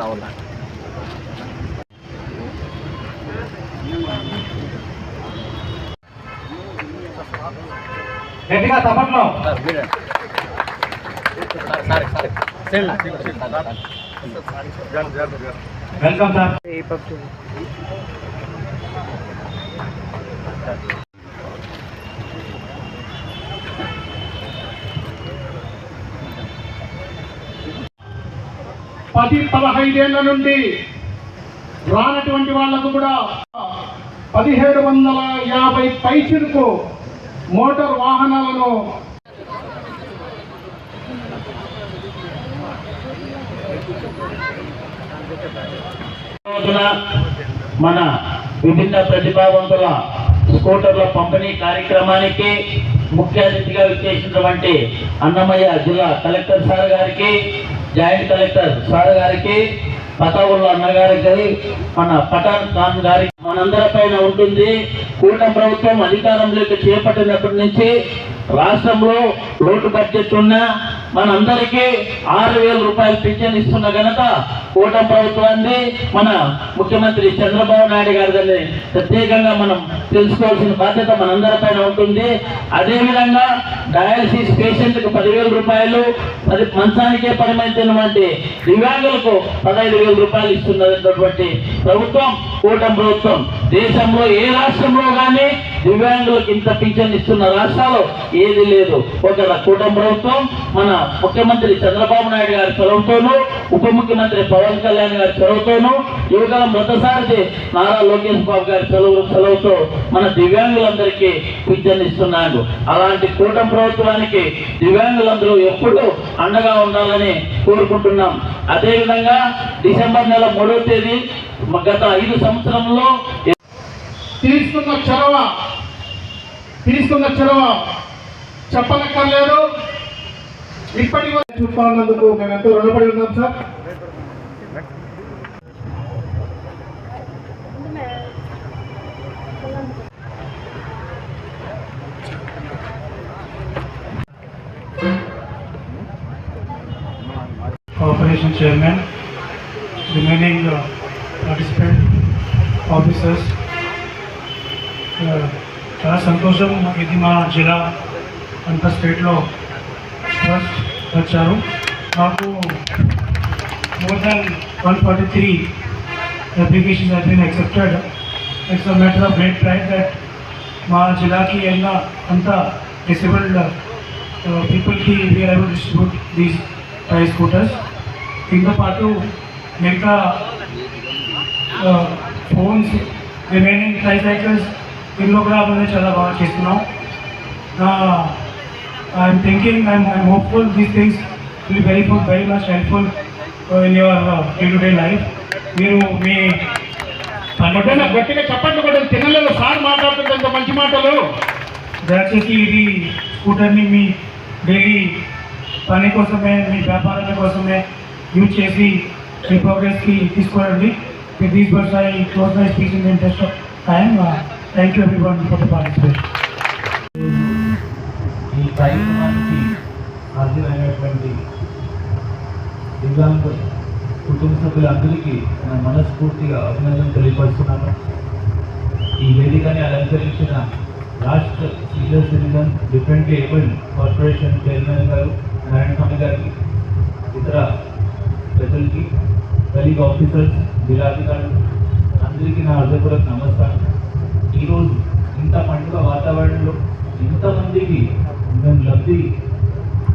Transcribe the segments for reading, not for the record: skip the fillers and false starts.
చేస్తూ ఉన్నాను. గట్టిగా తప్పట్లో వెల్కమ్ సార్. పది 15 ఏళ్ల నుండి రానటువంటి వాళ్లకు కూడా 1750 పైచిలకు మోటార్ వాహనాలను మన విభిన్న ప్రతిభావంతుల స్కూటర్ల పంపిణీ కార్యక్రమానికి ముఖ్య అతిథిగా విచ్చేసినటువంటి అన్నమయ్య జిల్లా కలెక్టర్ సార్ గారికి, జాయింట్ కలెక్టర్ సార్ గారికి, పతావుల్లా అన్నగారికి, మన పఠాన్ ఖాన్ గారికి మనందరిపైన ఉంటుంది. కూటమి ప్రభుత్వం అధికారంలోకి చేపట్టినప్పటి నుంచి రాష్ట్రంలో లోటు బడ్జెట్ ఉన్న మనందరికీ 6,000 రూపాయలు పింఛన్ ఇస్తున్న ఘనత కూటమి ప్రభుత్వాన్ని, మన ముఖ్యమంత్రి చంద్రబాబు నాయుడు గారిని ప్రత్యేకంగా మనం తెలుసుకోవాల్సిన బాధ్యత మనందరిపైన ఉంటుంది. అదేవిధంగా డయాలసిస్ పేషెంట్లకు 10,000 రూపాయలు, మంచానికే పరిమితమైనటువంటి దివ్యాంగులకు 15,000 రూపాయలు ఇస్తున్నటువంటి ప్రభుత్వం కూటమి ప్రభుత్వం. దేశంలో ఏ రాష్ట్రంలో కానీ దివ్యాంగులకు ఇంత పింఛన్ ఇస్తున్న రాష్ట్రాలు ఏది లేదు. ఒక కూటమి ప్రభుత్వం మన ముఖ్యమంత్రి చంద్రబాబు నాయుడు గారి చొరవతోనూ, ఉప ముఖ్యమంత్రి పవన్ కళ్యాణ్ గారి చొరవతోనూ, యువకుల మృతసారథి నారా లోకేష్ బాబు గారి చొరవతో మన దివ్యాంగులందరికీ పింఛన్ ఇస్తున్నాడు. అలాంటి కూటమి ప్రభుత్వానికి దివ్యాంగులందరూ ఎప్పుడూ అండగా ఉండాలని కోరుకుంటున్నాం. అదేవిధంగా డిసెంబర్ నెల 3వ తేదీ గత 5 సంవత్సరంలో తీసుకున్న చొరవ చెప్పనక్కర్లేదు. ఇప్పటి వరకు చూస్తా ఉన్నందుకు మేము ఎంతో రుణపడి ఉన్నాం sir. Corporation Chairman, remaining participant officers, చాలా సంతోషం. ఇది మా జిల్లా అంత స్టేట్లో ఫస్ట్ వచ్చారు. నాకు more than 143 applications have been accepted. It's a matter of great pride that మా జిల్లాకి అంత disabled peopleకి we are able to distribute these try scooters. దీంతో పాటు మిగతా ఫోన్స్, రిమైనింగ్ ట్రై సైకిల్స్ దీనిలో కూడా మనం చాలా బాగా చేస్తున్నాం. I'm thinking, I'm hopeful these things will very much helpful in your day to day life. మీరు మీ గట్టిగా చెప్పండి కూడా తినలేదు సార్ మాట్లాడుతుంది అంత మంచి మాటలు. దయచేసి ఇది స్కూటర్ని మీ డైలీ పని కోసమే, మీ వ్యాపారాల కోసమే యూజ్ చేసి మీ ప్రోగ్రెస్కి తీసుకోండి. With these words I close my speech in the interest of time. Thank you everyone for the participation. ఈ కార్యక్రమానికి హాజరైనటువంటి దివ్యాంగ కుటుంబ సభ్యులందరికీ నా మనస్ఫూర్తిగా అభినందనలు తెలియపరుస్తున్నాను. ఈ వేదికని అలంకరించిన రాష్ట్ర senior citizen differently abled corporation chairman గారు నారాయణ స్వామి గారికి, ఇతర ప్రజలకి, కలీగ్ ఆఫీసర్స్, జిల్లాధికారులు అందరికీ నా హృదయపూర్వక నమస్కారం. ఈరోజు ఇంత పండుగ వాతావరణంలో ఇంతమందికి మేము లబ్ధి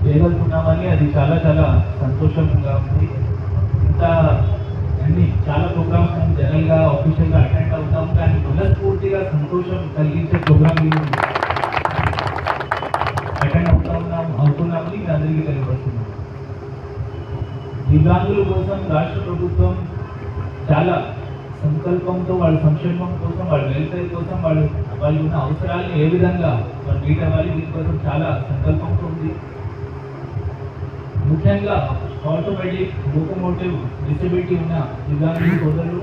చేయగలుగుతున్నామని అది చాలా చాలా సంతోషంగా ఉంది. ఇంత అన్ని చాలా ప్రోగ్రామ్స్ మేము జనరల్గా ఆఫీషియల్గా అటెండ్ అవుతాము, కానీ మనస్ఫూర్తిగా సంతోషం కలిగించే ప్రోగ్రామ్ అటెండ్ అవుతున్నామని మీ అందరికీ తెలియపరుస్తున్నాం. దివ్యాంగుల కోసం రాష్ట్ర ప్రభుత్వం చాలా సంకల్పంతో, వాళ్ళ సంక్షేమం కోసం, వాళ్ళ వెల్ఫేర్ కోసం, వాళ్ళు ఉన్న అవసరాలను ఏ విధంగా వాళ్ళు మీట్ అవ్వాలి, దీనికోసం చాలా సంకల్పంతో ఉంది. ముఖ్యంగా ఆటోమేటిక్ లోకోమోటివ్ డిసెబిలిటీ ఉన్న దివ్యాంగుల సోదరులు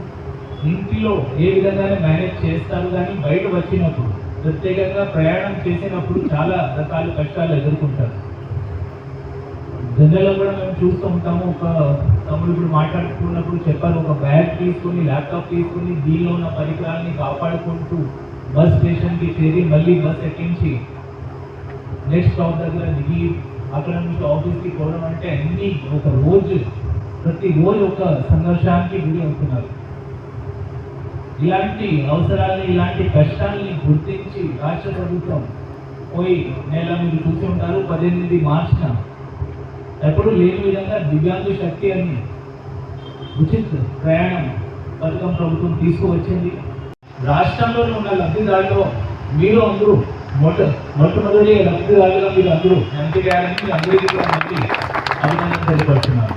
ఇంటిలో ఏ విధంగానే మేనేజ్ చేస్తారు, కానీ బయట వచ్చినప్పుడు ప్రత్యేకంగా ప్రయాణం చేసినప్పుడు చాలా రకాల కష్టాలు ఎదుర్కొంటారు. జనరల్గా కూడా మేము చూస్తూ ఉంటాము. ఒక తమ్ముడు ఇప్పుడు మాట్లాడుకున్నప్పుడు చెప్పారు, ఒక బ్యాగ్ తీసుకొని ల్యాప్టాప్ తీసుకొని దీనిలో ఉన్న పరికరాలని కాపాడుకుంటూ బస్ స్టేషన్కి చేరి మళ్ళీ బస్ ఎక్కించి నెక్స్ట్ స్టాప్ దగ్గర దిగి అక్కడ నుంచి ఆఫీస్కి పోవడం అంటే అన్ని ఒక రోజు ప్రతిరోజు ఒక సంఘర్షానికి గురి అవుతున్నారు. ఇలాంటి అవసరాలని ఇలాంటి కష్టాలని గుర్తించి రాష్ట్ర ప్రభుత్వం పోయి నెల మీరు చూసి ఉంటారు 18 మార్చిన ఎప్పుడు లేని విధంగా దివ్యాంగ శక్తి అని ఉచిత ప్రయాణం పథకం ప్రభుత్వం తీసుకువచ్చింది. రాష్ట్రంలో ఉన్న లబ్ధిదారులు మీరు అందరూ మొట్టమొదటి లబ్ధిదారులుగా మీరు అందరూ ఎంపికయ్యారని అందరికీ కూడా మళ్ళీ అభినందన తెలియపరుస్తున్నారు.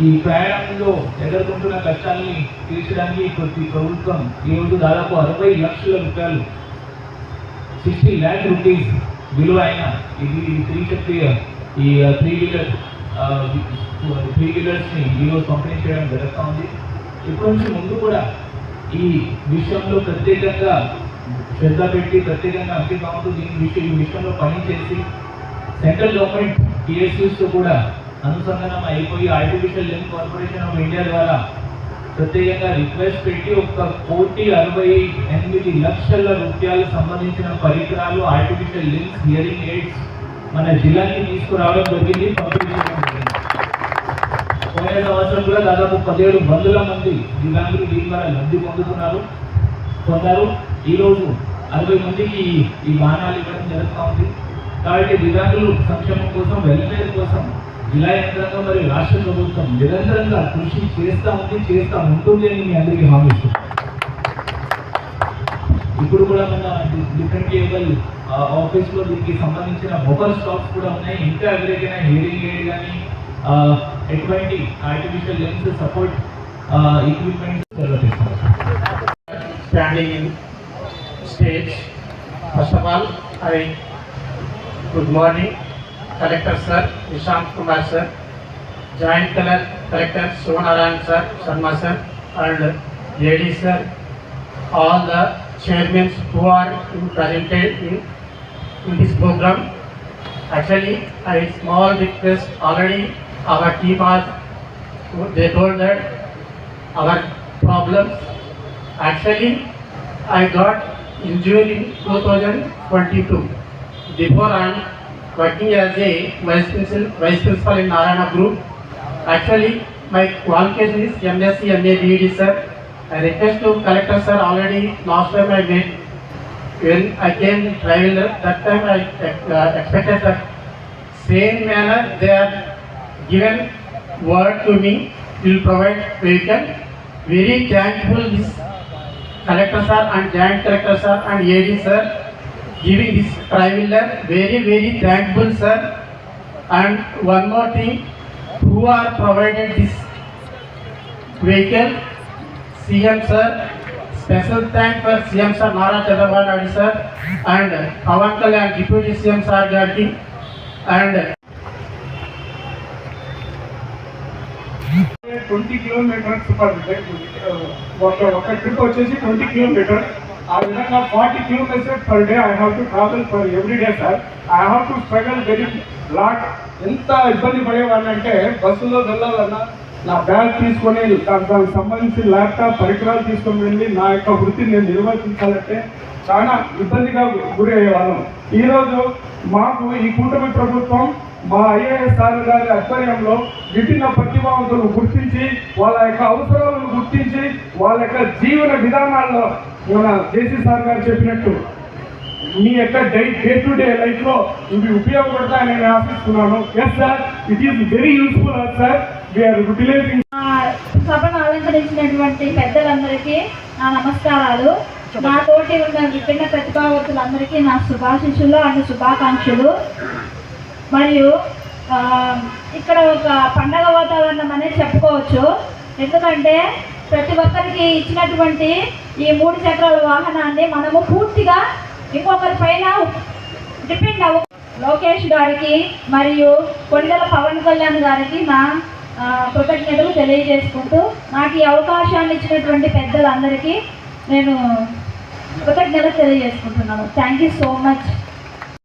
ఈ ప్రయాణంలో ఎదుర్కొంటున్న కష్టాలని తీర్చడానికి ప్రతి ప్రభుత్వం ఈరోజు దాదాపు 60 లక్షల రూపాయలు 60 lakh rupees విలువ అయిన ఇది ఈ త్రీ వీలర్స్ని ఈరోజు పంపిణీ చేయడం జరుగుతూ ఉంది. ఇప్పటి నుంచి ముందు కూడా ఈ విషయంలో ప్రత్యేకంగా శ్రద్ధ పెట్టి ప్రత్యేకంగా అంకితమవుతూ ఈ విషయంలో పనిచేసి సెంట్రల్ గవర్నమెంట్ PSUస్తో కూడా అనుసంధానం అయిపోయి artificial limb corporation of India ద్వారా ప్రత్యేకంగా రిక్వెస్ట్ పెట్టి 1,68 లక్షల రూపాయలు సంబంధించిన పరికరాలు ఆర్టిఫిషియల్ లింబ్స్ హియరింగ్ ఎయిడ్స్ మన జిల్లాకి తీసుకురావడం జరిగింది, పంపిణీ చేయడం జరిగింది. పోయిన సంవత్సరం కూడా దాదాపు 17,000 మంది దివ్యాంగులు దీని ద్వారా లబ్ధి పొందారు. ఈరోజు 60 మందికి ఈ వాహనాలు ఇవ్వడం జరుగుతూ ఉంది. కాబట్టి దివ్యాంగులు సంక్షేమం కోసం వెల్ఫేర్ కోసం జిల్లా యంత్రాంగం మరియు రాష్ట్ర ప్రభుత్వం నిరంతరంగా కృషి చేస్తూ ఉంటుంది అని మీ అందరికీ హామీ ఇస్తున్నాను. ఇప్పుడు కూడా మన డిఫరెంట్ కేబుల్ ఆఫీస్లో దీనికి సంబంధించిన మొబైల్ స్టాక్స్ కూడా ఉన్నాయి. ఇంకా ఎవరికైనా హియరింగ్ ఎయిడ్ కానీ ఎటువంటి artificial lens support equipment. Standing in stage, first of all, good morning, Collector Sir, Nishant Kumar Sir, Joint Collector Sonarayan Sir, Sharma Sir, and AD Sir, all the chairmen who are presented in this program. Actually, a small request already our team has, they told that our problems. Actually, I got injured in 2022. Before I am working as a vice principal in Narayana Group. Actually, my qualification is MSc MA BEd sir. I request to Collector sir already last time I made when I came traveler, that time I expected that same manner they are given word to me, will provide vehicle. Very thankful this Collector sir and Joint Collector sir and AD sir giving this traveler, very thankful sir. And one more thing, who are provided this vehicle, CM sir, special thank for CM sir Nara Chandrababu Naidu sir and Pawan Kalyan Deputy CM sir Garki. And 20 kilometers per day, ఒక trip వచ్చేసి 20 kilometers. ఆ విధంగా 40 kilometers per day I have to travel for every day sir. I have to struggle very lot. ఎంత ఇబ్బంది పడేవాడినంటే బస్సులో వెళ్ళాలన్నా నా bag తీసుకొని దానికి సంబంధించిన ల్యాప్టాప్ పరికరాలు తీసుకొని వెళ్ళి నా యొక్క వృత్తిని నేను నిర్వర్తించాలంటే చాలా ఇబ్బందిగా గురి అయ్యేవాళ్ళం. ఈరోజు మాకు ఈ కూటమి ప్రభుత్వం మా IAS సార్ గారి ఆధ్వర్యంలో విభిన్న ప్రతిభావంతులను గుర్తించి వాళ్ళ యొక్క అవసరాలను గుర్తించి వాళ్ళ యొక్క జీవన విధానాల్లో మన జేసీ సార్ గారు చెప్పినట్టు మీ యొక్క డే టు డే లైఫ్లో ఇవి ఉపయోగపడతాయని నేను ఆశిస్తున్నాను. Yes sir, it is very useful sir. We are utilising. సభను అలంకరించినటువంటి పెద్దలందరికీ నా నమస్కారాలు. నా తోటి ఉన్న విభిన్న ప్రతిభావంతులందరికీ నా శుభాశిష్యులు అండ్ శుభాకాంక్షలు. మరియు ఇక్కడ ఒక పండగ వాతావరణం అనేది చెప్పుకోవచ్చు. ఎందుకంటే ప్రతి ఒక్కరికి ఇచ్చినటువంటి ఈ 3 చక్రాల వాహనాన్ని మనము పూర్తిగా ఇంకొకరి పైన డిపెండ్ లోకేష్ గారికి మరియు కొణిదెల పవన్ కళ్యాణ్ గారికి నా కృతజ్ఞతలు తెలియజేసుకుంటూ నాకు ఈ అవకాశాన్ని ఇచ్చినటువంటి పెద్దలందరికీ నేను కృతజ్ఞతలు తెలియజేసుకుంటున్నాను. Thank you so much.